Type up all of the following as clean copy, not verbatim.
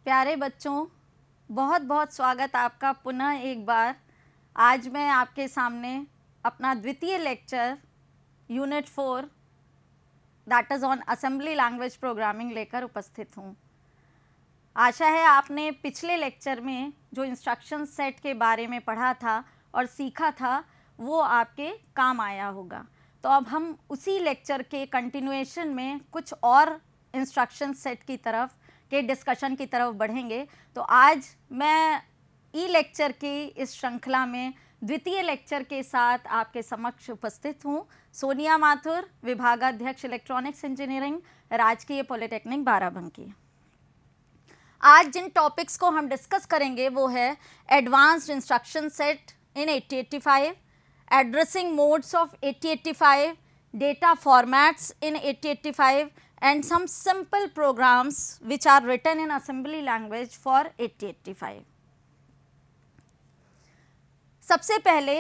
प्यारे बच्चों, बहुत बहुत स्वागत आपका पुनः एक बार। आज मैं आपके सामने अपना द्वितीय lecture unit 4 that is on assembly language programming लेकर उपस्थित हूँ। आशा है आपने पिछले लेक्चर में जो इंस्ट्रक्शन सेट के बारे में पढ़ा था और सीखा था वो आपके काम आया होगा। तो अब हम उसी लेक्चर के कंटिन्यूएशन में कुछ और इंस्ट्रक्शन सेट की तरफ के डिस्कशन की तरफ बढ़ेंगे। तो आज मैं ई लेक्चर की इस श्रृंखला में द्वितीय लेक्चर के साथ आपके समक्ष उपस्थित हूँ। सोनिया माथुर, विभागाध्यक्ष इलेक्ट्रॉनिक्स इंजीनियरिंग, राजकीय पॉलिटेक्निक बाराबंकी। आज जिन टॉपिक्स को हम डिस्कस करेंगे वो है advanced instruction set in 8085, addressing modes of 8085, data formats in 8085 and some simple programs which are written in assembly language for 8085. सबसे पहले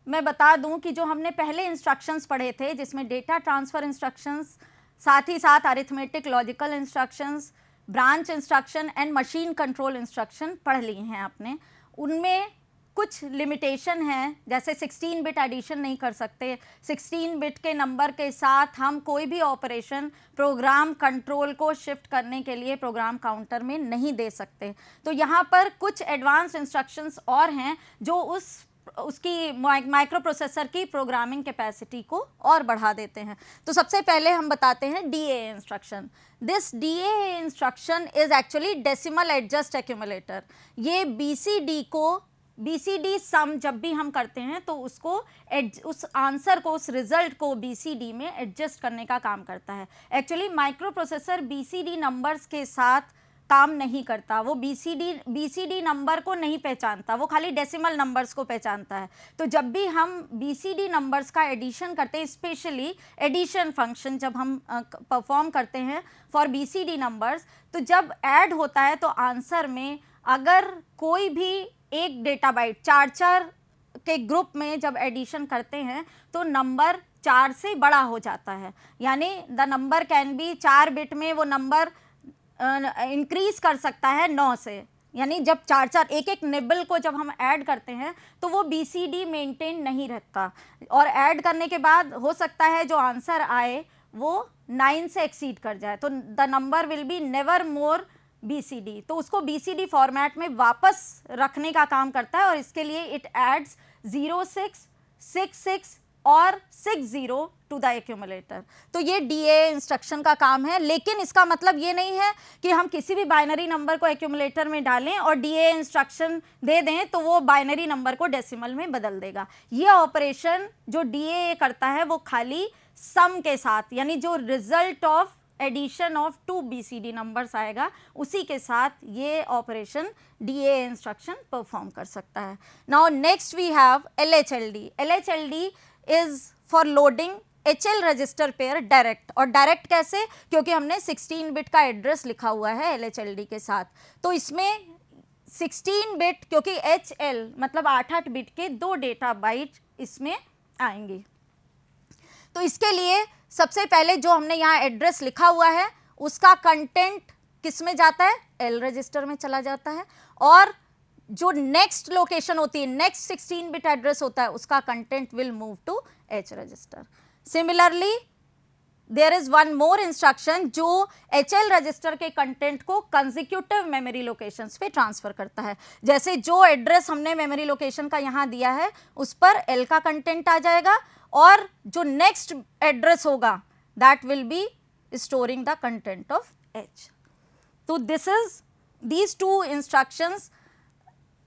मैं बता दूं कि जो हमने पहले इंस्ट्रक्शंस पढ़े थे जिसमें डेटा ट्रांसफ़र इंस्ट्रक्शंस, साथ ही साथ arithmetic logical instructions, branch instruction and machine control instruction पढ़ ली हैं आपने। उनमें कुछ लिमिटेशन है, जैसे 16 बिट एडिशन नहीं कर सकते, 16 बिट के नंबर के साथ हम कोई भी ऑपरेशन प्रोग्राम कंट्रोल को शिफ्ट करने के लिए प्रोग्राम काउंटर में नहीं दे सकते। तो यहाँ पर कुछ एडवांस इंस्ट्रक्शंस और हैं जो उसकी माइक्रो प्रोसेसर की प्रोग्रामिंग कैपेसिटी को और बढ़ा देते हैं। तो सबसे पहले हम बताते हैं DA instruction. This DA instruction is actually decimal adjust accumulator. ये BCD सम जब भी हम करते हैं तो उसको उस आंसर को, उस रिजल्ट को BCD में एडजस्ट करने का काम करता है। Actually micro processor BCD numbers के साथ काम नहीं करता, वो BCD नंबर को नहीं पहचानता, वो खाली डेसिमल नंबर्स को पहचानता है। तो जब भी हम BCD नंबर्स का एडिशन करते हैं, स्पेशली एडिशन फंक्शन जब हम परफॉर्म करते हैं फॉर BCD नंबर्स, तो जब ऐड होता है तो आंसर में अगर कोई भी एक डेटा बाइट 4 के ग्रुप में जब एडिशन करते हैं तो नंबर 4 से बड़ा हो जाता है। यानी the number can be 4 bit में वो नंबर इंक्रीज कर सकता है 9 से। यानी जब 4 एक निबल को जब हम ऐड करते हैं तो वो BCD मेंटेन नहीं रहता और ऐड करने के बाद हो सकता है जो आंसर आए वो 9 से एक्सीड कर जाए। तो the number will be never more BCD। तो उसको BCD फॉर्मेट में वापस रखने का काम करता है और इसके लिए इट एड्स 06, 66 और 60 टू द एक्यूमुलेटर। तो ये DA इंस्ट्रक्शन का काम है, लेकिन इसका मतलब ये नहीं है कि हम किसी भी बाइनरी नंबर को एक्यूमुलेटर में डालें और DA इंस्ट्रक्शन दे दें तो वो बाइनरी नंबर को डेसिमल में बदल देगा। ये ऑपरेशन जो DA करता है वो खाली सम के साथ, यानी जो result of addition of 2 BCD numbers आएगा उसी के साथ ये ऑपरेशन DA इंस्ट्रक्शन परफॉर्म कर सकता है। Now next we have LHLD। LHLD is for loading HL register pair direct. और डायरेक्ट कैसे? क्योंकि हमने 16 बिट का एड्रेस लिखा हुआ है LHLD के साथ, तो इसमें 16 बिट, क्योंकि HL मतलब 8 बिट के 2 डेटा बाइट इसमें आएंगी। तो इसके लिए सबसे पहले जो हमने यहाँ एड्रेस लिखा हुआ है उसका कंटेंट किस में जाता है? L रजिस्टर में चला जाता है। और जो नेक्स्ट लोकेशन होती है, नेक्स्ट 16 बिट एड्रेस होता है, उसका content will move to H register. Similarly there is one more instruction जो HL रजिस्टर के कंटेंट को कंसेक्यूटिव मेमोरी लोकेशंस पे ट्रांसफर करता है। जैसे जो एड्रेस हमने मेमोरी लोकेशन का यहाँ दिया है उस पर L का कंटेंट आ जाएगा और जो नेक्स्ट एड्रेस होगा that will be storing the content of H। तो दीज 2 इंस्ट्रक्शंस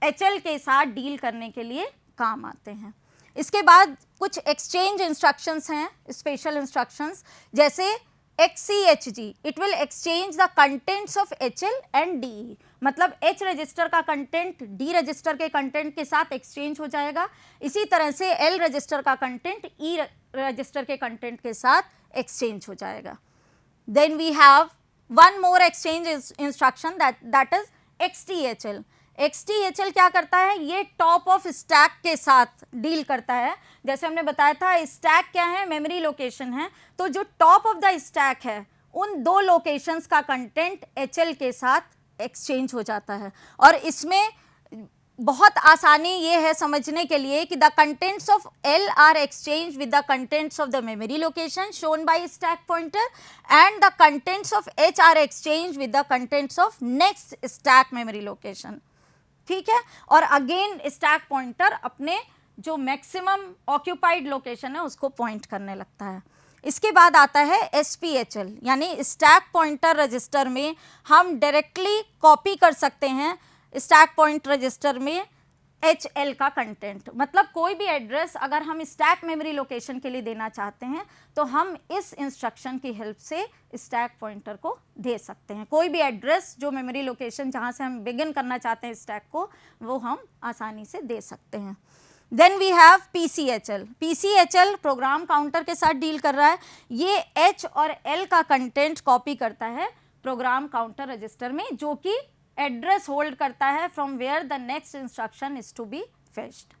HL के साथ डील करने के लिए काम आते हैं। इसके बाद कुछ एक्सचेंज इंस्ट्रक्शंस हैं, स्पेशल इंस्ट्रक्शंस, जैसे XCHG। It will exchange the contents of HL and DE। मतलब H रजिस्टर का कंटेंट D रजिस्टर के कंटेंट के साथ एक्सचेंज हो जाएगा, इसी तरह से L रजिस्टर का कंटेंट E रजिस्टर के कंटेंट के साथ एक्सचेंज हो जाएगा। Then we have one more exchange instruction that is XTHL। XTHL क्या करता है? ये टॉप ऑफ स्टैक के साथ डील करता है। जैसे हमने बताया था स्टैक क्या है? मेमोरी लोकेशन है। तो जो टॉप ऑफ द स्टैक है उन 2 लोकेशंस का कंटेंट HL के साथ एक्सचेंज हो जाता है। और इसमें बहुत आसानी ये है समझने के लिए कि the contents of L are exchange with the contents of the memory location shown by stack pointer and the contents of H are exchange with the contents of next stack memory location. ठीक है, और again stack pointer अपने जो maximum occupied location है उसको point करने लगता है। इसके बाद आता है SPHL, यानी स्टैक पॉइंटर रजिस्टर में हम डायरेक्टली कॉपी कर सकते हैं स्टैक पॉइंट रजिस्टर में HL का कंटेंट। मतलब कोई भी एड्रेस अगर हम स्टैक मेमोरी लोकेशन के लिए देना चाहते हैं तो हम इस इंस्ट्रक्शन की हेल्प से स्टैक पॉइंटर को दे सकते हैं। कोई भी एड्रेस जो मेमोरी लोकेशन जहां से हम बिगिन करना चाहते हैं स्टैक को, वो हम आसानी से दे सकते हैं। Then we have PCHL। PCHL program counter के साथ डील कर रहा है। ये H और L का कंटेंट कॉपी करता है प्रोग्राम काउंटर रजिस्टर में, जो कि एड्रेस होल्ड करता है from where the next instruction is to be fetched.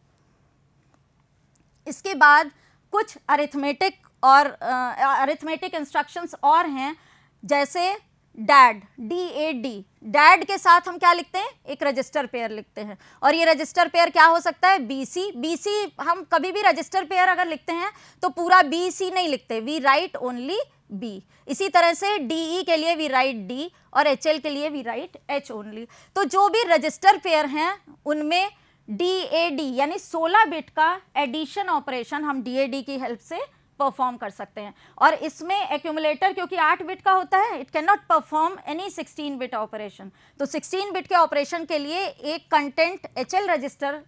इसके बाद कुछ अरिथमेटिक और अरिथमेटिक इंस्ट्रक्शंस और हैं, जैसे डैड, DAD। डैड के साथ हम क्या लिखते हैं, एक रजिस्टर पेयर लिखते हैं, और ये रजिस्टर पेयर क्या हो सकता है, BC। हम कभी भी रजिस्टर पेयर अगर लिखते हैं तो पूरा BC नहीं लिखते, वी राइट ओनली B। इसी तरह से DE के लिए वी राइट D और HL के लिए वी राइट H ओनली। तो जो भी रजिस्टर पेयर हैं उनमें DAD यानी 16 बिट का एडिशन ऑपरेशन हम DAD की हेल्प से परफॉर्म कर सकते हैं। और इसमें एक्यूमुलेटर क्योंकि 8 बिट का होता है, it can not perform any 16 bit operation. तो 16 बिट के ऑपरेशन के लिए एक कंटेंट HL रजिस्टर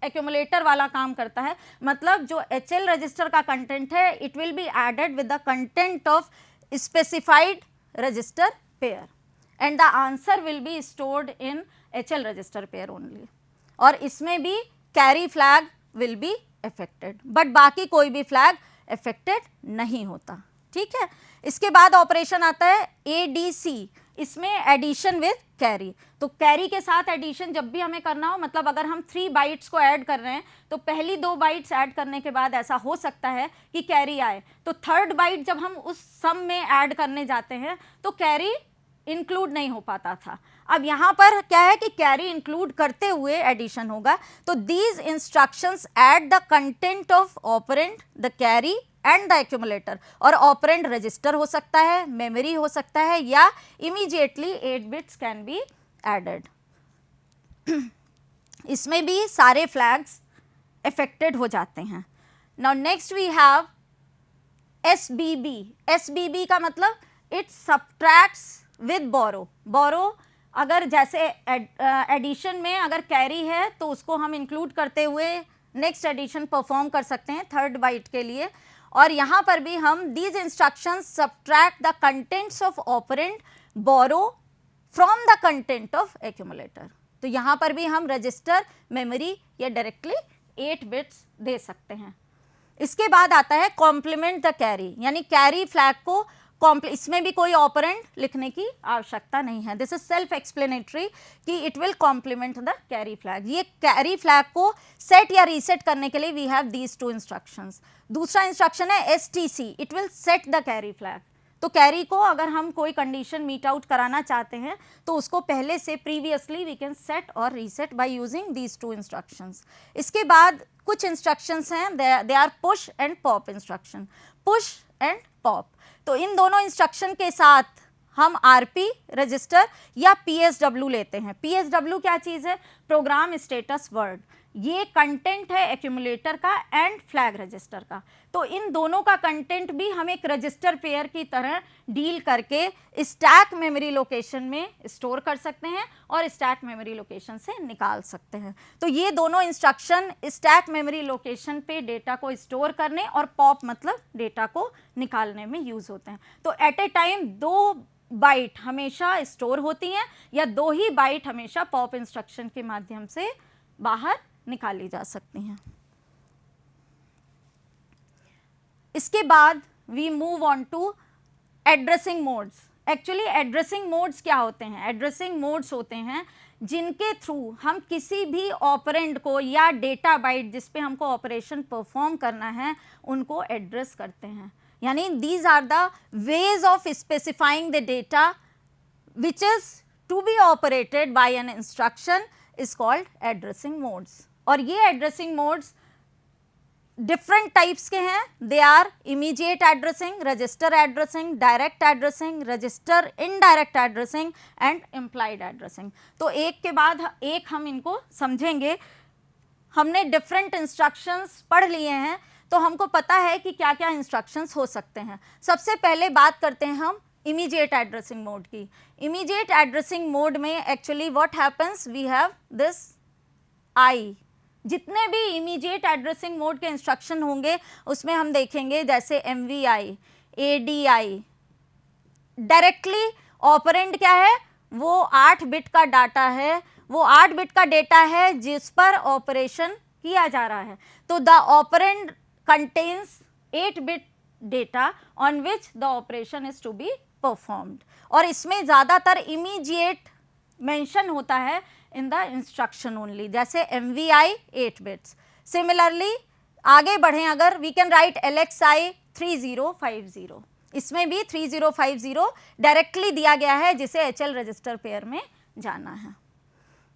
एक्यूमुलेटर वाला काम करता है। मतलब जो HL रजिस्टर का कंटेंट है it will be added with the content of specified register pair and the answer will be stored in HL register pair only. और इसमें भी carry flag will be affected, but बाकी कोई भी flag affected नहीं होता। ठीक है, इसके बाद ऑपरेशन आता है ADC। इसमें एडिशन विद कैरी। तो कैरी के साथ एडिशन जब भी हमें करना हो, मतलब अगर हम 3 बाइट्स को ऐड कर रहे हैं तो पहली 2 बाइट्स ऐड करने के बाद ऐसा हो सकता है कि कैरी आए, तो थर्ड बाइट जब हम उस सम में ऐड करने जाते हैं तो कैरी इंक्लूड नहीं हो पाता था। अब यहाँ पर क्या है कि कैरी इंक्लूड करते हुए एडिशन होगा। तो these instructions add the content of operand, the carry and the accumulator. और ऑपरेंड रजिस्टर हो सकता है, मेमोरी हो सकता है, या immediately 8 bits can be added. इसमें भी सारे फ्लैग्स अफेक्टेड हो जाते हैं। Now next we have SBB। SBB का मतलब इट सब्ट्रैक्ट्स विद बोरो। बोरो अगर जैसे एडिशन में अगर कैरी है तो उसको हम इंक्लूड करते हुए नेक्स्ट एडिशन परफॉर्म कर सकते हैं थर्ड बाइट के लिए। और यहाँ पर भी हम these instructions subtract the contents of operand borrow from the content of accumulator. तो यहाँ पर भी हम रजिस्टर, मेमोरी या डायरेक्टली 8 बिट्स दे सकते हैं। इसके बाद आता है कॉम्प्लीमेंट द कैरी, यानी कैरी फ्लैग को इसमें भी कोई ऑपरेंड लिखने की आवश्यकता नहीं है। दिस इज सेल्फ एक्सप्लेनेटरी कि it will complement the carry flag. ये कैरी फ्लैग को सेट या रीसेट करने के लिए वी हैव दीज 2 इंस्ट्रक्शंस। दूसरा इंस्ट्रक्शन है STC, it will set the carry flag. तो कैरी को अगर हम कोई कंडीशन मीट आउट कराना चाहते हैं तो उसको पहले से प्रीवियसली वी कैन सेट और reset by using these 2 instructions. इसके बाद कुछ इंस्ट्रक्शंस हैं, they are push and pop instruction. Push and pop, तो इन दोनों इंस्ट्रक्शन के साथ हम RP रजिस्टर या PSW लेते हैं। PSW क्या चीज़ है, प्रोग्राम स्टेटस वर्ड। ये कंटेंट है एक्यूमुलेटर का एंड फ्लैग रजिस्टर का। तो इन दोनों का कंटेंट भी हम एक रजिस्टर पेयर की तरह डील करके स्टैक मेमोरी लोकेशन में स्टोर कर सकते हैं और स्टैक मेमोरी लोकेशन से निकाल सकते हैं। तो ये दोनों इंस्ट्रक्शन स्टैक मेमोरी लोकेशन पे डेटा को स्टोर करने और पॉप मतलब डेटा को निकालने में यूज़ होते हैं। तो एट ए टाइम 2 बाइट हमेशा स्टोर होती हैं या 2 ही बाइट हमेशा पॉप इंस्ट्रक्शन के माध्यम से बाहर निकाली जा सकती हैं। इसके बाद we move on to addressing modes. Actually addressing modes क्या होते हैं, एड्रेसिंग मोड्स होते हैं जिनके थ्रू हम किसी भी ऑपरेंड को या डेटा बाइट जिस पे हमको ऑपरेशन परफॉर्म करना है उनको एड्रेस करते हैं। यानी these are the ways of specifying the data which is to be operated by an instruction is called addressing modes. और ये एड्रेसिंग मोड्स डिफरेंट टाइप्स के हैं। They are immediate addressing, register addressing, direct addressing, register indirect addressing and implied addressing. तो एक के बाद एक हम इनको समझेंगे। हमने डिफरेंट इंस्ट्रक्शंस पढ़ लिए हैं तो हमको पता है कि क्या क्या इंस्ट्रक्शंस हो सकते हैं। सबसे पहले बात करते हैं हम इमीडिएट एड्रेसिंग मोड की। इमीडिएट एड्रेसिंग मोड में actually what happens, we have this I. जितने भी इमीडिएट एड्रेसिंग मोड के इंस्ट्रक्शन होंगे उसमें हम देखेंगे जैसे MVI, ADI। डायरेक्टली ऑपरेंड क्या है, वो 8 बिट का डाटा है, वो 8 बिट का डेटा है जिस पर ऑपरेशन किया जा रहा है। तो the operand contains 8 bit data on which the operation is to be performed. और इसमें ज़्यादातर इमीडिएट मेंशन होता है इन द इंस्ट्रक्शन ओनली, जैसे MVI 8 बिट्स। सिमिलरली आगे बढ़ें अगर, वी कैन राइट LXI 3050। इसमें भी 3050 डायरेक्टली दिया गया है जिसे HL रजिस्टर पेयर में जाना है।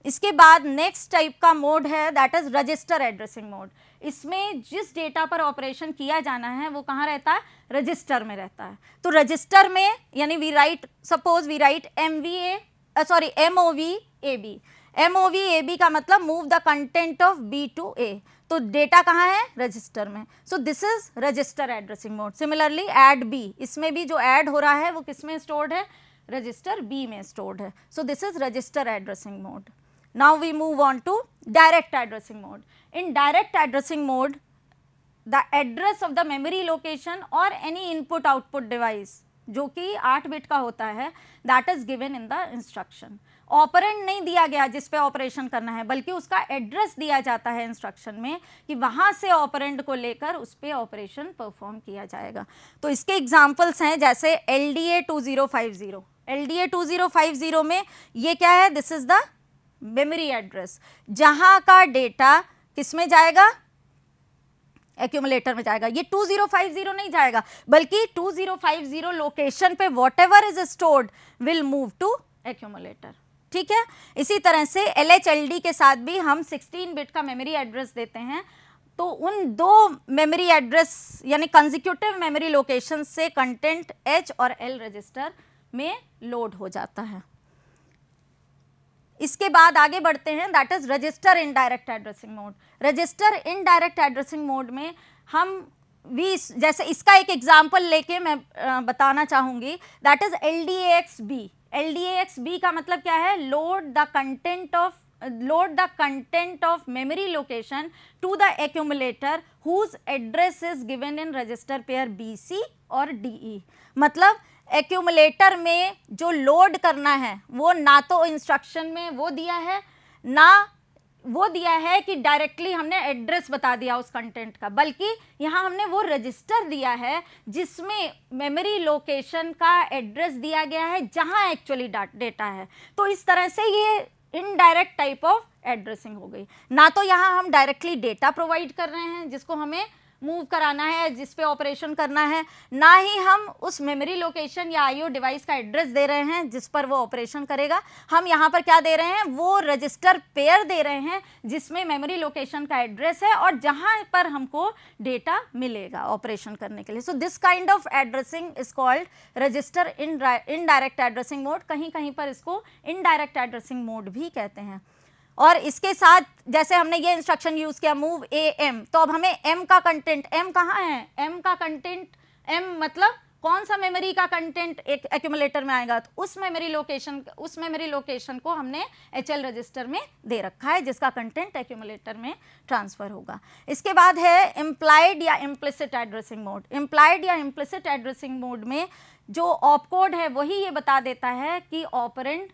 इसके बाद नेक्स्ट टाइप का मोड है that is register addressing mode. इसमें जिस डेटा पर ऑपरेशन किया जाना है वो कहाँ रहता है, रजिस्टर में रहता है। तो रजिस्टर में यानी we write, suppose we write MOVAB। MOVAB का मतलब move the content of B to A। तो डेटा कहाँ है, रजिस्टर में। So this is register addressing mode. Similarly add B, इसमें भी जो ऐड हो रहा है वो किस में स्टोर्ड है, रजिस्टर B में स्टोर्ड है। सो this is register addressing mode. Now we move on to direct addressing mode. In direct addressing mode, the address of the memory location or any input output device जो कि 8 bit का होता है, that is given in the instruction. Operand नहीं दिया गया जिस पे ऑपरेशन करना है, बल्कि उसका एड्रेस दिया जाता है इंस्ट्रक्शन में कि वहाँ से ऑपरेंड को लेकर उस पर ऑपरेशन परफॉर्म किया जाएगा। तो इसके एग्जाम्पल्स हैं जैसे LDA 2050। LDA 2050 में ये क्या है, this is the memory address, जहां का डेटा किस में जाएगा, एक्यूमुलेटर में जाएगा। ये 2050 नहीं जाएगा, बल्कि 2050 लोकेशन पे whatever is stored will move to accumulator. ठीक है। इसी तरह से LHLD के साथ भी हम 16 बिट का मेमोरी एड्रेस देते हैं। तो उन दो मेमोरी एड्रेस यानी कंसेक्यूटिव मेमोरी लोकेशन से कंटेंट H और L रजिस्टर में लोड हो जाता है। इसके बाद आगे बढ़ते हैं, that is register indirect addressing mode. Register indirect addressing mode में हम जैसे इसका एक एग्जांपल लेके मैं बताना चाहूंगी, दैट इज LDAX-B। LDAX-B का मतलब क्या है, load the content of memory location to the accumulator whose address is given in register pair BC और DE। मतलब एक्यूमुलेटर में जो लोड करना है वो ना तो इंस्ट्रक्शन में वो दिया है, ना वो दिया है कि डायरेक्टली हमने एड्रेस बता दिया उस कंटेंट का, बल्कि यहाँ हमने वो रजिस्टर दिया है जिसमें मेमोरी लोकेशन का एड्रेस दिया गया है जहाँ एक्चुअली डेटा है। तो इस तरह से ये इनडायरेक्ट टाइप ऑफ एड्रेसिंग हो गई। ना तो यहाँ हम डायरेक्टली डेटा प्रोवाइड कर रहे हैं जिसको हमें मूव कराना है, जिस पे ऑपरेशन करना है, ना ही हम उस मेमोरी लोकेशन या IO डिवाइस का एड्रेस दे रहे हैं जिस पर वो ऑपरेशन करेगा। हम यहाँ पर क्या दे रहे हैं, वो रजिस्टर पेयर दे रहे हैं जिसमें मेमोरी लोकेशन का एड्रेस है और जहाँ पर हमको डेटा मिलेगा ऑपरेशन करने के लिए। So this kind of addressing is called register indirect addressing mode. कहीं कहीं पर इसको इनडायरेक्ट एड्रेसिंग मोड भी कहते हैं। और इसके साथ जैसे हमने ये इंस्ट्रक्शन यूज किया मूव AM, तो अब हमें M का कंटेंट, M कहाँ है, M का कंटेंट, M मतलब कौन सा मेमोरी का कंटेंट एक एक्यूमुलेटर में आएगा, तो उस मेमोरी लोकेशन को हमने HL रजिस्टर में दे रखा है जिसका कंटेंट एक्यूमुलेटर में ट्रांसफर होगा। इसके बाद है इम्प्लाइड या इम्प्लिसिट एड्रेसिंग मोड। इम्प्लाइड या इम्प्लिसिट एड्रेसिंग मोड में जो ऑपकोड है वही ये बता देता है कि ऑपरेंड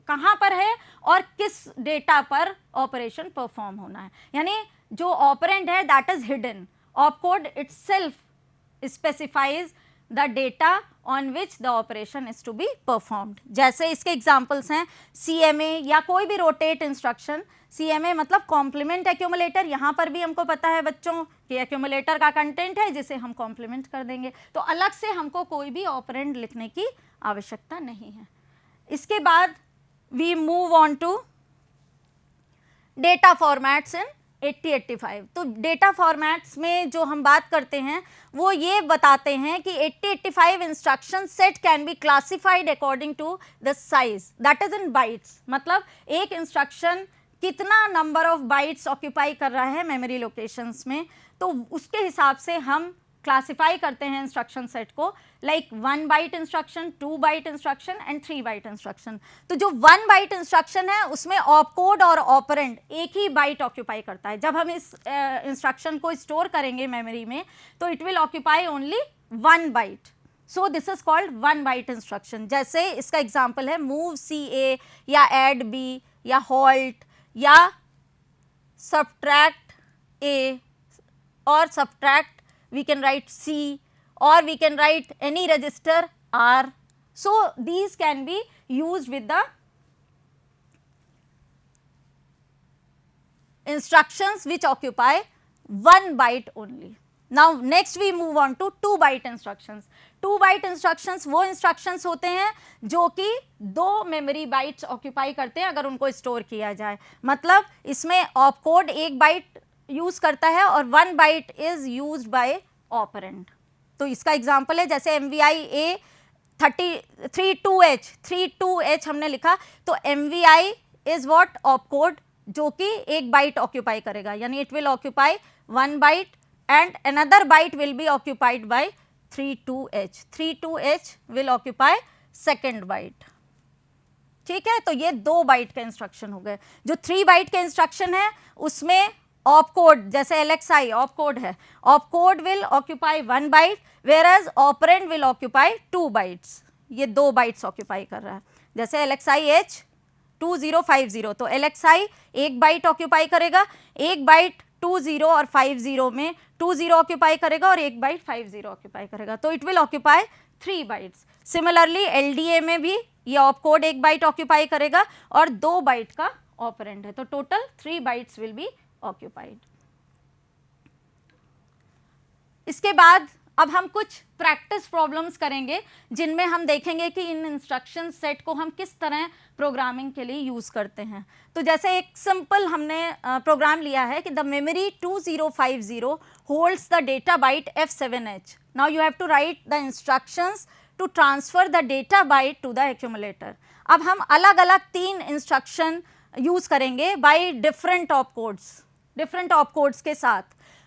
कहाँ पर है और किस डेटा पर ऑपरेशन परफॉर्म होना है। यानी जो ऑपरेंड है that is hidden, opcode itself specifies the data on which the operation is to be performed. जैसे इसके एग्जांपल्स हैं CMA या कोई भी रोटेट इंस्ट्रक्शन। CMA मतलब कॉम्प्लीमेंट एक्यूमुलेटर। यहाँ पर भी हमको पता है बच्चों कि एक्यूमुलेटर का कंटेंट है जिसे हम कॉम्प्लीमेंट कर देंगे, तो अलग से हमको कोई भी ऑपरेंड लिखने की आवश्यकता नहीं है। इसके बाद we move on to data formats in 8085। तो डेटा फॉर्मेट्स में जो हम बात करते हैं वो ये बताते हैं कि 8085 instruction set can be classified according to the size, that is in bytes. मतलब एक इंस्ट्रक्शन कितना नंबर ऑफ बाइट्स ऑक्यूपाई कर रहा है मेमोरी लोकेशंस में, तो उसके हिसाब से हम क्लासिफाई करते हैं इंस्ट्रक्शन सेट को, like 1 byte instruction, 2 byte instruction and 3 byte instruction. तो जो 1 बाइट इंस्ट्रक्शन है उसमें ऑपकोड और ऑपरेंड एक ही बाइट ऑक्यूपाई करता है। जब हम इस इंस्ट्रक्शन को स्टोर करेंगे मेमोरी में तो it will occupy only 1 byte, so this is called 1 byte instruction. जैसे इसका एग्जाम्पल है मूव CA या एड B या हॉल्ट या subtract A or subtract, we can write C or we can write any register R. So these can be used with the instructions which occupy 1 byte only. Now next we move on to 2 byte instructions. 2 byte instructions वो instructions होते हैं जो कि 2 memory bytes occupy करते हैं अगर उनको store किया जाए। मतलब इसमें ऑपकोड 1 बाइट यूज करता है और 1 byte is used by operand. तो इसका एग्जांपल है जैसे MVI A 32H हमने लिखा, तो MVI इज व्हाट, ऑपकोड जो कि 1 बाइट ऑक्यूपाई करेगा, यानी it will occupy 1 byte and another byte will be occupied by 32H. 32H will occupy second byte. ठीक है, तो ये 2 बाइट के इंस्ट्रक्शन हो गए। जो 3 बाइट के इंस्ट्रक्शन है उसमें ऑपकोड, जैसे LXI ऑपकोड है, opcode will occupy 1 byte whereas operand will occupy 2 bytes. ये 2 बाइट्स ऑक्यूपाई कर रहा है। जैसे LXI H 2050, तो LXI 1 बाइट ऑक्यूपाई करेगा, 1 बाइट 20 और 50 में 20 ऑक्यूपाई करेगा और 1 बाइट 50 ऑक्यूपाई करेगा, तो it will occupy 3 bytes. Similarly LDA में भी ये ऑपकोड 1 बाइट ऑक्यूपाई करेगा और 2 बाइट का ऑपरेंड है, तो total 3 bytes will be occupied. इसके बाद अब हम कुछ प्रैक्टिस प्रॉब्लम्स करेंगे जिनमें हम देखेंगे कि इन इंस्ट्रक्शन सेट को हम किस तरह प्रोग्रामिंग के लिए यूज़ करते हैं। तो जैसे एक सिंपल हमने प्रोग्राम लिया है कि the memory 2050 holds the data byte F7H। Now you have to write the instructions to transfer the data byte to the accumulator. अब हम अलग अलग 3 इंस्ट्रक्शन यूज़ करेंगे बाई डिफरेंट ऑपकोड्स के साथ।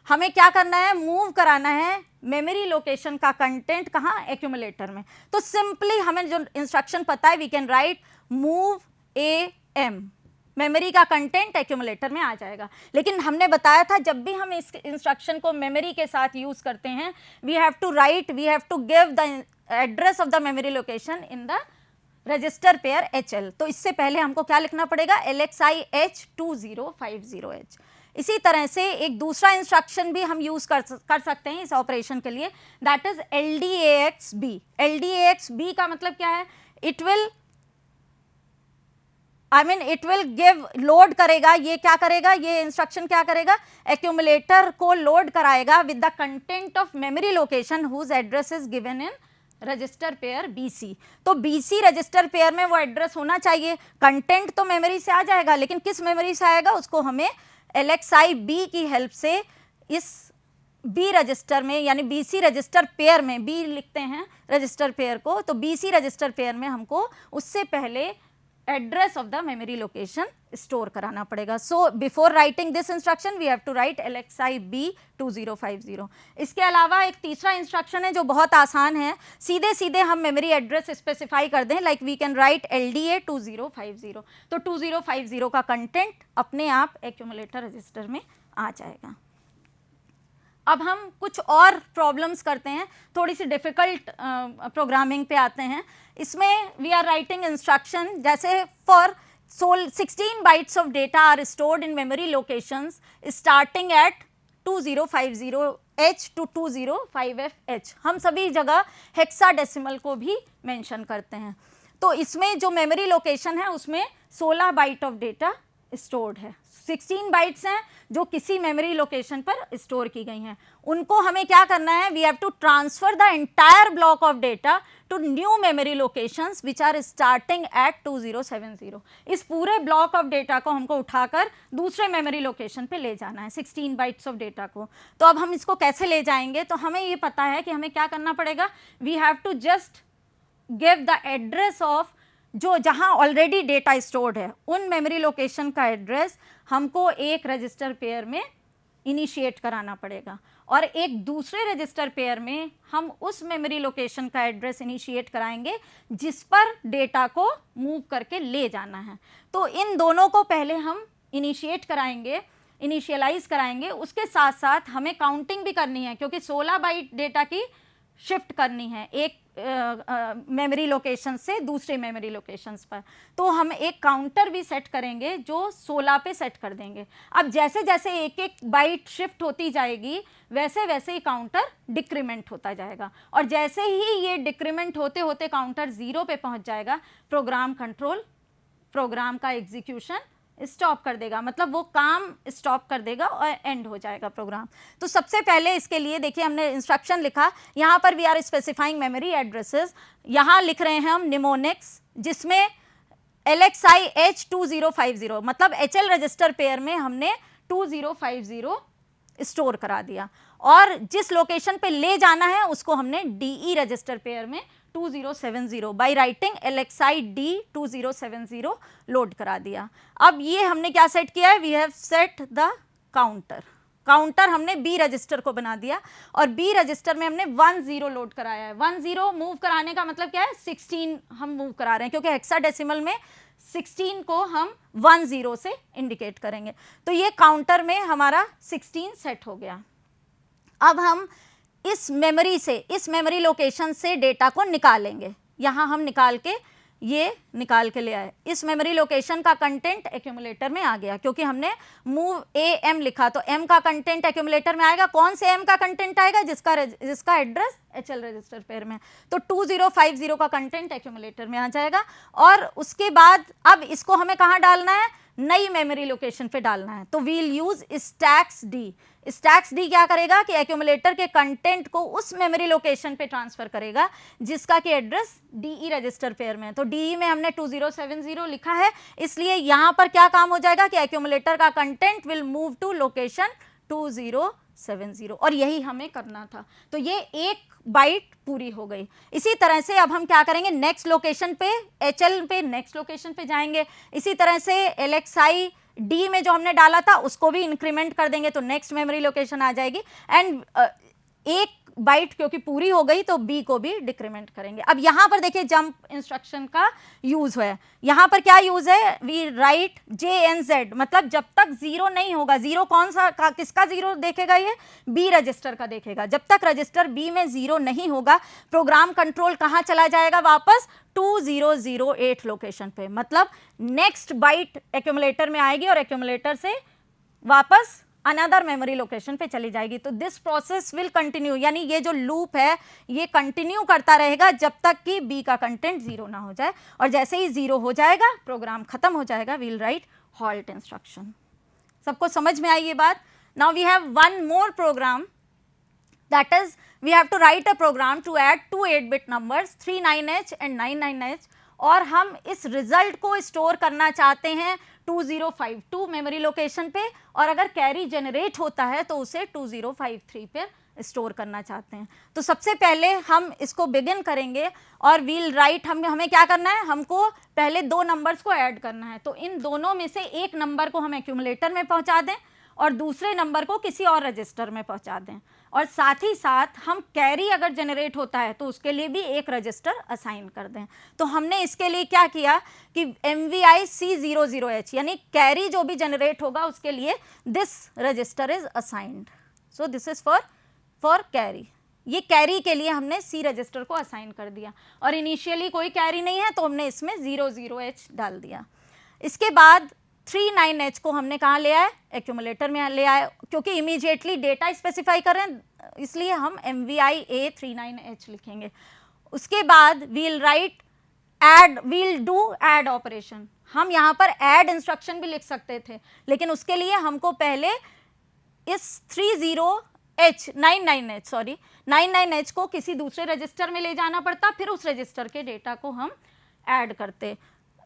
हमें क्या करना है, मूव कराना है मेमोरी लोकेशन का कंटेंट कहाँ, एक्यूमुलेटर में। तो सिंपली हमें जो इंस्ट्रक्शन पता है we can write move AM, memory का कंटेंट एक्यूमुलेटर में आ जाएगा। लेकिन हमने बताया था जब भी हम इस इंस्ट्रक्शन को मेमोरी के साथ यूज करते हैं we have to give the address of the memory location in the register pair HL। तो इससे पहले हमको क्या लिखना पड़ेगा, LXI H 2050H। इसी तरह से एक दूसरा इंस्ट्रक्शन भी हम यूज कर सकते हैं इस ऑपरेशन के लिए, दैट इज LDAX-B। LDAX-B का मतलब क्या है, इट विल गिव, लोड करेगा, ये क्या करेगा, ये इंस्ट्रक्शन क्या करेगा, एक्यूमुलेटर को लोड कराएगा with the content of memory location whose address is given in register pair BC। तो BC रजिस्टर पेयर में वो एड्रेस होना चाहिए। कंटेंट तो मेमोरी से आ जाएगा लेकिन किस मेमोरी से आएगा उसको हमें LXI B की हेल्प से इस B रजिस्टर में, यानी BC रजिस्टर पेयर में, B लिखते हैं रजिस्टर पेयर को, तो BC रजिस्टर पेयर में हमको उससे पहले address of the memory location store कराना पड़ेगा। So before writing this instruction we have to write LXI B 2050। इसके अलावा एक तीसरा इंस्ट्रक्शन है जो बहुत आसान है, सीधे सीधे हम मेमोरी एड्रेस स्पेसिफाई कर दें, like we can write LDA 2050। तो 2050 का कंटेंट अपने आप एक्यूमुलेटर रजिस्टर में आ जाएगा। अब हम कुछ और प्रॉब्लम्स करते हैं, थोड़ी सी डिफ़िकल्ट प्रोग्रामिंग पे आते हैं। इसमें वी आर राइटिंग इंस्ट्रक्शन जैसे for 16 bytes of data are stored in memory locations starting at 2050H to 205FH। हम सभी जगह हेक्साडेसिमल को भी मेंशन करते हैं। तो इसमें जो मेमोरी लोकेशन है उसमें 16 बाइट ऑफ डेटा स्टोर्ड है, 16 बाइट्स हैं जो किसी मेमोरी लोकेशन पर स्टोर की गई हैं। उनको हमें क्या करना है, we have to transfer the entire block of data to new memory locations which are starting at 2070। इस पूरे ब्लॉक ऑफ डेटा को हमको उठाकर दूसरे मेमोरी लोकेशन पे ले जाना है, 16 बाइट्स ऑफ डेटा को। तो अब हम इसको कैसे ले जाएंगे, तो हमें ये पता है कि हमें क्या करना पड़ेगा, we have to just give the address of जो जहां ऑलरेडी डेटा स्टोर्ड है, उन मेमोरी लोकेशन का एड्रेस हमको एक रजिस्टर पेयर में इनिशिएट कराना पड़ेगा, और एक दूसरे रजिस्टर पेयर में हम उस मेमोरी लोकेशन का एड्रेस इनिशिएट कराएंगे जिस पर डेटा को मूव करके ले जाना है। तो इन दोनों को पहले हम इनिशिएट कराएंगे, इनिशियलाइज कराएंगे। उसके साथ साथ हमें काउंटिंग भी करनी है, क्योंकि 16 बाइट डेटा की शिफ्ट करनी है एक मेमोरी लोकेशन से दूसरे मेमोरी लोकेशंस पर। तो हम एक काउंटर भी सेट करेंगे जो 16 पे सेट कर देंगे। अब जैसे जैसे एक एक बाइट शिफ्ट होती जाएगी वैसे वैसे ही काउंटर डिक्रीमेंट होता जाएगा, और जैसे ही ये डिक्रीमेंट होते होते काउंटर 0 पे पहुंच जाएगा, प्रोग्राम कंट्रोल प्रोग्राम का एग्जीक्यूशन स्टॉप कर देगा, मतलब वो काम स्टॉप कर देगा और एंड हो जाएगा प्रोग्राम। तो सबसे पहले इसके लिए देखिए हमने इंस्ट्रक्शन लिखा, यहाँ पर we are specifying memory addresses. यहाँ लिख रहे हैं हम निमोनिक्स, जिसमें LXI H2050 मतलब HL रजिस्टर पेयर में हमने 2050 स्टोर करा दिया, और जिस लोकेशन पे ले जाना है उसको हमने DE रजिस्टर पेयर में 2070 by writing LXI D2070 load करा दिया। अब ये हमने क्या सेट किया है, we have set the counter हमने B रजिस्टर को बना दिया, और B रजिस्टर में हमने 10 लोड कराया है। 10 मूव कराने का मतलब क्या है, 16 हम मूव करा रहे हैं, क्योंकि हेक्साडेसिमल में 16 को हम 10 से इंडिकेट करेंगे। तो ये काउंटर में हमारा 16 सेट हो गया। अब हम इस मेमोरी लोकेशन से डेटा को निकालेंगे। यहाँ हम निकाल के ले आए। इस मेमोरी लोकेशन का कंटेंट एक्यूमुलेटर में आ गया, क्योंकि हमने मूव AM लिखा, तो M का कंटेंट एक्यूमुलेटर में आएगा। कौन से M का कंटेंट आएगा, जिसका एड्रेस HL रजिस्टर पेयर में, तो 2050 का कंटेंट एक्यूमुलेटर में आ जाएगा। और उसके बाद अब इसको हमें कहाँ डालना है, नई मेमोरी लोकेशन पे डालना है। तो we'll use STAX D. STAX D क्या करेगा कि एक्यूमुलेटर के कंटेंट को उस मेमोरी लोकेशन पे ट्रांसफर करेगा जिसका कि एड्रेस DE रजिस्टर पेयर में है। तो DE में हमने 2070 लिखा है, इसलिए यहां पर क्या काम हो जाएगा कि एक्यूमुलेटर का content will move to location 2070, और यही हमें करना था। तो ये एक बाइट पूरी हो गई। इसी तरह से अब हम क्या करेंगे, नेक्स्ट लोकेशन पे HL पे नेक्स्ट लोकेशन पे जाएंगे। इसी तरह से LXI D में जो हमने डाला था उसको भी इंक्रीमेंट कर देंगे, तो नेक्स्ट मेमोरी लोकेशन आ जाएगी। एंड एक बाइट क्योंकि पूरी हो गई तो B को भी डिक्रीमेंट करेंगे। अब यहाँ पर देखिए जंप इंस्ट्रक्शन का यूज है। यहाँ पर क्या यूज है, वी राइट JNZ, मतलब जब तक 0 नहीं होगा, 0 कौन सा किसका 0 देखेगा, ये B रजिस्टर का देखेगा। जब तक रजिस्टर B में 0 नहीं होगा, प्रोग्राम कंट्रोल कहाँ चला जाएगा, वापस 2008 लोकेशन पे, मतलब नेक्स्ट बाइट एक्यूमुलेटर में आएगी और एक्यूमुलेटर से वापस अनदर मेमोरी लोकेशन पे चली जाएगी। तो दिस प्रोसेस विल कंटिन्यू, यानी ये जो लूप है ये कंटिन्यू करता रहेगा जब तक कि B का कंटेंट 0 ना हो जाए, और जैसे ही 0 हो जाएगा प्रोग्राम खत्म हो जाएगा, वील राइट हॉल्ट इंस्ट्रक्शन। सबको समझ में आई ये बात। Now we have one more program, that is we have to write a program to add two 8-bit numbers 39H and 99H, और हम इस रिजल्ट को स्टोर करना चाहते हैं 2052 मेमोरी लोकेशन पे, और अगर कैरी जनरेट होता है तो उसे 2053 पे स्टोर करना चाहते हैं। तो सबसे पहले हम इसको बिगिन करेंगे और वील राइट हमें क्या करना है, हमको पहले दो नंबर्स को ऐड करना है। तो इन दोनों में से एक नंबर को हम एक्यूमुलेटर में पहुंचा दें और दूसरे नंबर को किसी और रजिस्टर में पहुंचा दें, और साथ ही साथ हम कैरी अगर जनरेट होता है तो उसके लिए भी एक रजिस्टर असाइन कर दें। तो हमने इसके लिए क्या किया कि MVI C00H, यानी कैरी जो भी जनरेट होगा उसके लिए this register is assigned. So this is for carry. ये कैरी के लिए हमने C रजिस्टर को असाइन कर दिया, और इनिशियली कोई कैरी नहीं है तो हमने इसमें 00H डाल दिया। इसके बाद 39H को हमने कहाँ ले आए, एक्यूमुलेटर में ले आए, क्योंकि इमीडिएटली डेटा स्पेसिफाई कर रहे हैं इसलिए हम MVI A39H लिखेंगे। उसके बाद वील डू ऐड ऑपरेशन, हम यहाँ पर ऐड इंस्ट्रक्शन भी लिख सकते थे, लेकिन उसके लिए हमको पहले इस 99H को किसी दूसरे रजिस्टर में ले जाना पड़ता, फिर उस रजिस्टर के डेटा को हम ऐड करते।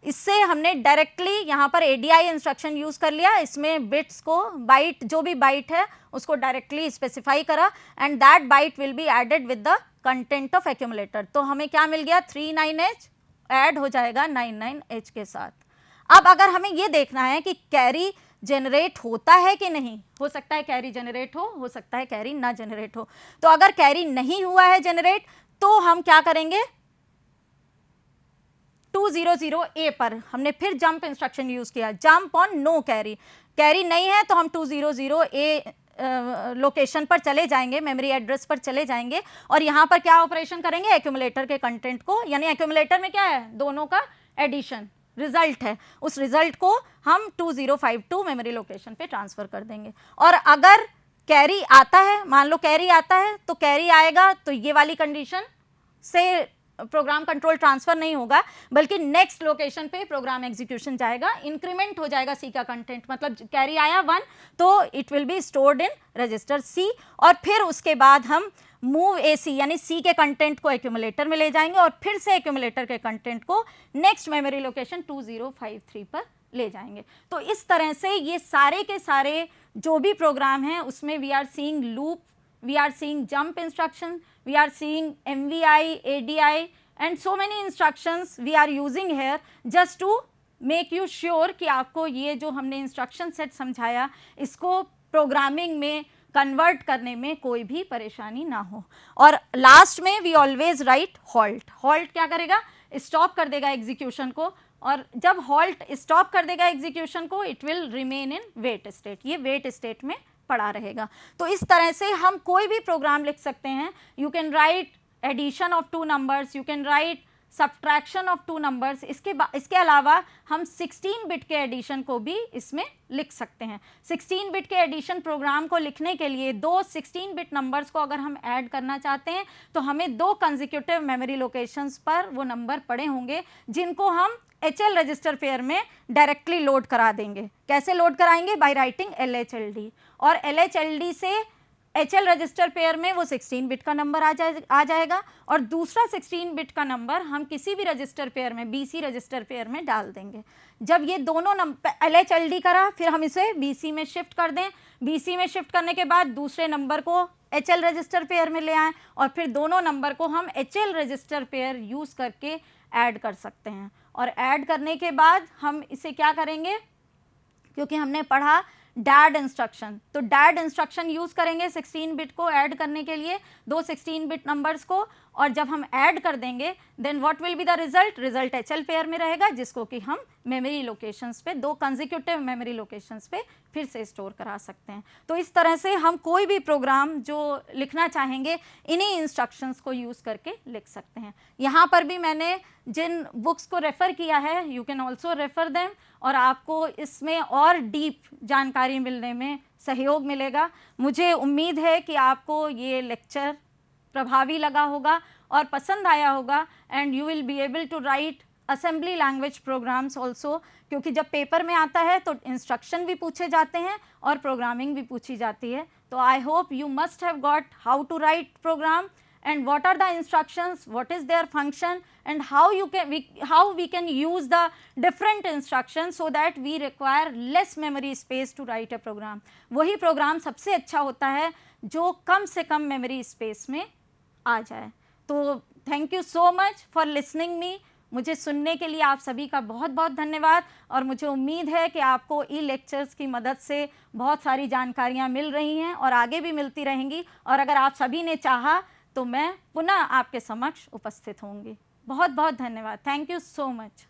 इससे हमने डायरेक्टली यहाँ पर ADI इंस्ट्रक्शन यूज़ कर लिया, इसमें बिट्स को, बाइट जो भी बाइट है उसको डायरेक्टली स्पेसिफाई करा, and that byte will be added with the content of accumulator. तो हमें क्या मिल गया, 39H ऐड हो जाएगा 99H के साथ। अब अगर हमें ये देखना है कि कैरी जनरेट होता है कि नहीं, हो सकता है कैरी जनरेट हो सकता है कैरी ना जनरेट हो। तो अगर कैरी नहीं हुआ है जनरेट, तो हम क्या करेंगे, 200A पर हमने फिर जंप इंस्ट्रक्शन यूज किया, jump on no carry. Carry नहीं है तो हम 200A लोकेशन पर चले जाएंगे, मेमोरी एड्रेस पर चले जाएंगे, और यहाँ पर क्या ऑपरेशन करेंगे, एक्यूमुलेटर के कंटेंट को, यानी एक्यूमुलेटर में क्या है, दोनों का एडिशन रिजल्ट है, उस रिजल्ट को हम 2052 मेमोरी लोकेशन पे ट्रांसफर कर देंगे। और अगर कैरी आता है, मान लो कैरी आता है, तो कैरी आएगा तो ये वाली कंडीशन से प्रोग्राम कंट्रोल ट्रांसफर नहीं होगा, बल्कि नेक्स्ट लोकेशन पे प्रोग्राम एग्जीक्यूशन जाएगा, इंक्रीमेंट हो जाएगा सी का कंटेंट, मतलब कैरी आया 1 तो it will be stored in register C, और फिर उसके बाद हम मूव AC यानी सी के कंटेंट को एक्यूमुलेटर में ले जाएंगे, और फिर से एक्यूमुलेटर के कंटेंट को नेक्स्ट मेमोरी लोकेशन 2053 पर ले जाएंगे। तो इस तरह से ये सारे के सारे जो भी प्रोग्राम हैं उसमें we are seeing loop, we are seeing jump instruction, we are seeing MVI, ADI and so many instructions we are using here just to make you sure कि आपको ये जो हमने instruction set समझाया इसको प्रोग्रामिंग में कन्वर्ट करने में कोई भी परेशानी ना हो। और लास्ट में we always write halt. Halt क्या करेगा, स्टॉप कर देगा एग्जीक्यूशन को, और जब हॉल्ट स्टॉप कर देगा एग्जीक्यूशन को it will remain in wait state, ये वेट स्टेट में पड़ा रहेगा। तो इस तरह से हम कोई भी प्रोग्राम लिख सकते हैं। You can write addition of 2 numbers, you can write subtraction of 2 numbers. इसके अलावा हम 16 बिट के एडिशन को भी इसमें लिख सकते हैं। 16 बिट के एडिशन प्रोग्राम को लिखने के लिए 2 16 बिट नंबर्स को अगर हम ऐड करना चाहते हैं तो हमें 2 कंसेक्यूटिव मेमोरी लोकेशंस पर वो नंबर पड़े होंगे, जिनको हम HL रजिस्टर पेयर में डायरेक्टली लोड करा देंगे। कैसे लोड कराएंगे, बाय राइटिंग LHLD, और LHLD से HL रजिस्टर पेयर में वो 16 बिट का नंबर आ जाएगा, और दूसरा 16 बिट का नंबर हम किसी भी रजिस्टर पेयर में, BC रजिस्टर पेयर में डाल देंगे। जब ये दोनों LHLD करा, फिर हम इसे BC में शिफ्ट कर दें। BC में शिफ्ट करने के बाद दूसरे नंबर को HL रजिस्टर पेयर में ले आएँ, और फिर दोनों नंबर को हम HL रजिस्टर पेयर यूज़ करके ऐड कर सकते हैं। और ऐड करने के बाद हम इसे क्या करेंगे, क्योंकि हमने पढ़ा डैड इंस्ट्रक्शन, तो डैड इंस्ट्रक्शन यूज़ करेंगे 16 बिट को ऐड करने के लिए, 2 16 बिट नंबर्स को, और जब हम ऐड कर देंगे then what will be the result, result HL pair में रहेगा, जिसको कि हम मेमोरी लोकेशंस पे, 2 कंसेक्यूटिव मेमोरी लोकेशंस पे फिर से स्टोर करा सकते हैं। तो इस तरह से हम कोई भी प्रोग्राम जो लिखना चाहेंगे इन्हीं इंस्ट्रक्शंस को यूज़ करके लिख सकते हैं। यहाँ पर भी मैंने जिन बुक्स को रेफ़र किया है, you can also refer them, और आपको इसमें और डीप जानकारी मिलने में सहयोग मिलेगा। मुझे उम्मीद है कि आपको ये लेक्चर प्रभावी लगा होगा और पसंद आया होगा, and you will be able to write assembly language programs also, क्योंकि जब पेपर में आता है तो इंस्ट्रक्शन भी पूछे जाते हैं और प्रोग्रामिंग भी पूछी जाती है। तो I hope you must have got how to write program and what are the instructions, what is their function, and how we can use the different instructions so that we require less memory space to write a program। वही programme सबसे अच्छा होता है जो कम से कम memory space में आ जाए। तो thank you so much for listening me. मुझे सुनने के लिए आप सभी का बहुत बहुत धन्यवाद, और मुझे उम्मीद है कि आपको ई लेक्चर्स की मदद से बहुत सारी जानकारियाँ मिल रही हैं और आगे भी मिलती रहेंगी, और अगर आप सभी ने चाहा तो मैं पुनः आपके समक्ष उपस्थित होंगी। बहुत बहुत धन्यवाद। Thank you so much.